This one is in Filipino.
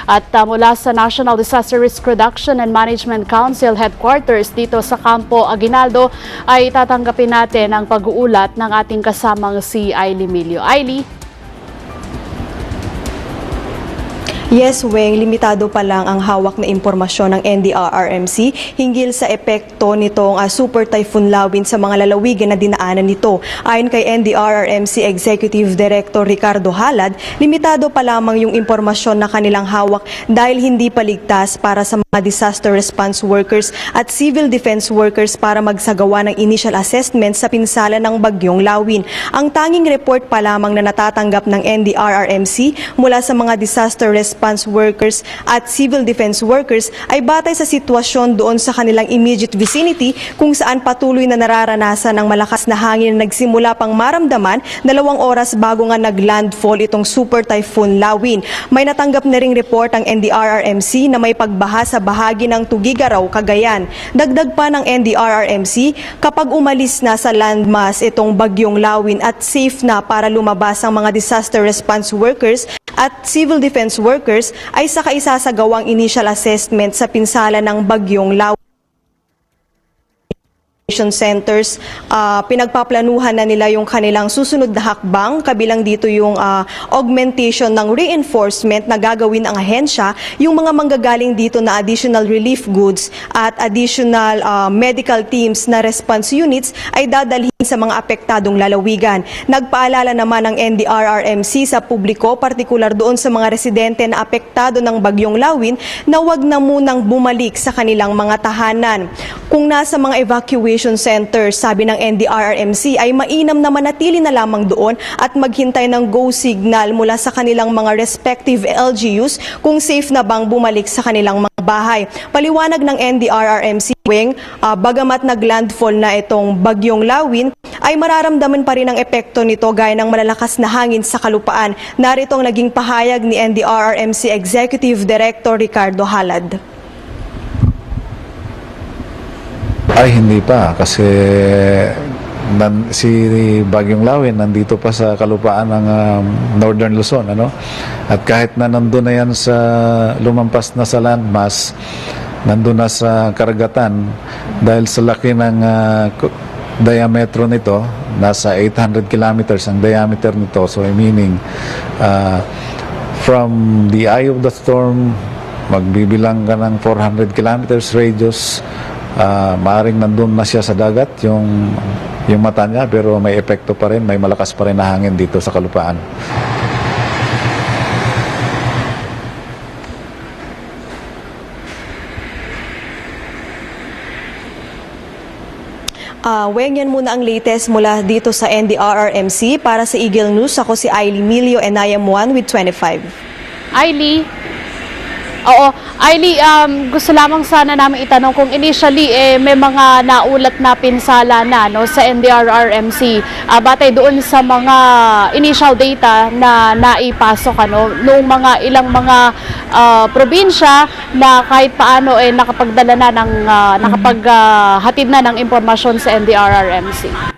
At mula sa National Disaster Risk Reduction and Management Council Headquarters dito sa Campo Aguinaldo ay tatanggapin natin ang pag-uulat ng ating kasamang si Ailey Milio. Ailey? Yes, Weng, limitado pa lang ang hawak na impormasyon ng NDRRMC hinggil sa epekto nitong Super Typhoon Lawin sa mga lalawigan na dinaanan nito. Ayon kay NDRRMC Executive Director Ricardo Halad, limitado pa lamang yung impormasyon na kanilang hawak dahil hindi pa ligtas para sa mga disaster response workers at civil defense workers para magsagawa ng initial assessment sa pinsala ng bagyong Lawin. Ang tanging report pa lamang na natatanggap ng NDRRMC mula sa mga disaster response workers at civil defense workers ay batay sa sitwasyon doon sa kanilang immediate vicinity kung saan patuloy na nararanasan ng malakas na hangin na nagsimula pang maramdaman 2 oras bago nga naglandfall itong Super Typhoon Lawin. May natanggap na ring report ang NDRRMC na may pagbaha sa bahagi ng Tugigaraw, Cagayan. Dagdag pa ng NDRRMC, kapag umalis na sa landmass itong bagyong Lawin at safe na para lumabas ang mga disaster response workers at civil defense workers ay saka isasagawang initial assessment sa pinsala ng bagyong Lawin. Centers, pinagpaplanuhan na nila yung kanilang susunod na hakbang, kabilang dito yung augmentation ng reinforcement na gagawin ang ahensya, yung mga manggagaling dito na additional relief goods at additional medical teams na response units ay dadalhin sa mga apektadong lalawigan. Nagpaalala naman ng NDRRMC sa publiko, partikular doon sa mga residente na apektado ng bagyong Lawin, na wag na munang bumalik sa kanilang mga tahanan. Kung nasa mga evacuation centers, sabi ng NDRRMC, ay mainam na manatili na lamang doon at maghintay ng go signal mula sa kanilang mga respective LGUs kung safe na bang bumalik sa kanilang mga bahay. Paliwanag ng NDRRMC, Weng, bagamat naglandfall na itong bagyong Lawin, ay mararamdaman pa rin ang epekto nito gaya ng malalakas na hangin sa kalupaan. Narito ang naging pahayag ni NDRRMC Executive Director Ricardo Halad. Ay, hindi pa kasi si Bagyong Lawin nandito pa sa kalupaan ng Northern Luzon, ano? At kahit na nandun na yan sa lumampas na sa landmass, nandun na sa karagatan, dahil sa laki ng diametro nito, nasa 800 kilometers ang diameter nito, so meaning from the eye of the storm, magbibilang ka ng 400 kilometers radius, maaaring nandun na siya sa dagat yung mata niya, pero may epekto pa rin, may malakas pa rin na hangin dito sa kalupaan. Weng, yan muna ang latest mula dito sa NDRRMC. Para sa Eagle News, ako si Ailey Milio and I am 1 with 25. Ailey? Oo. Ailey, gusto lamang sana namin itanong kung initially may mga naulat na pinsala na sa NDRRMC. Batay doon sa mga initial data na naipasok noong mga ilang mga probinsya na kahit paano nakapagdala na ng nakapaghatid na ng impormasyon sa NDRRMC.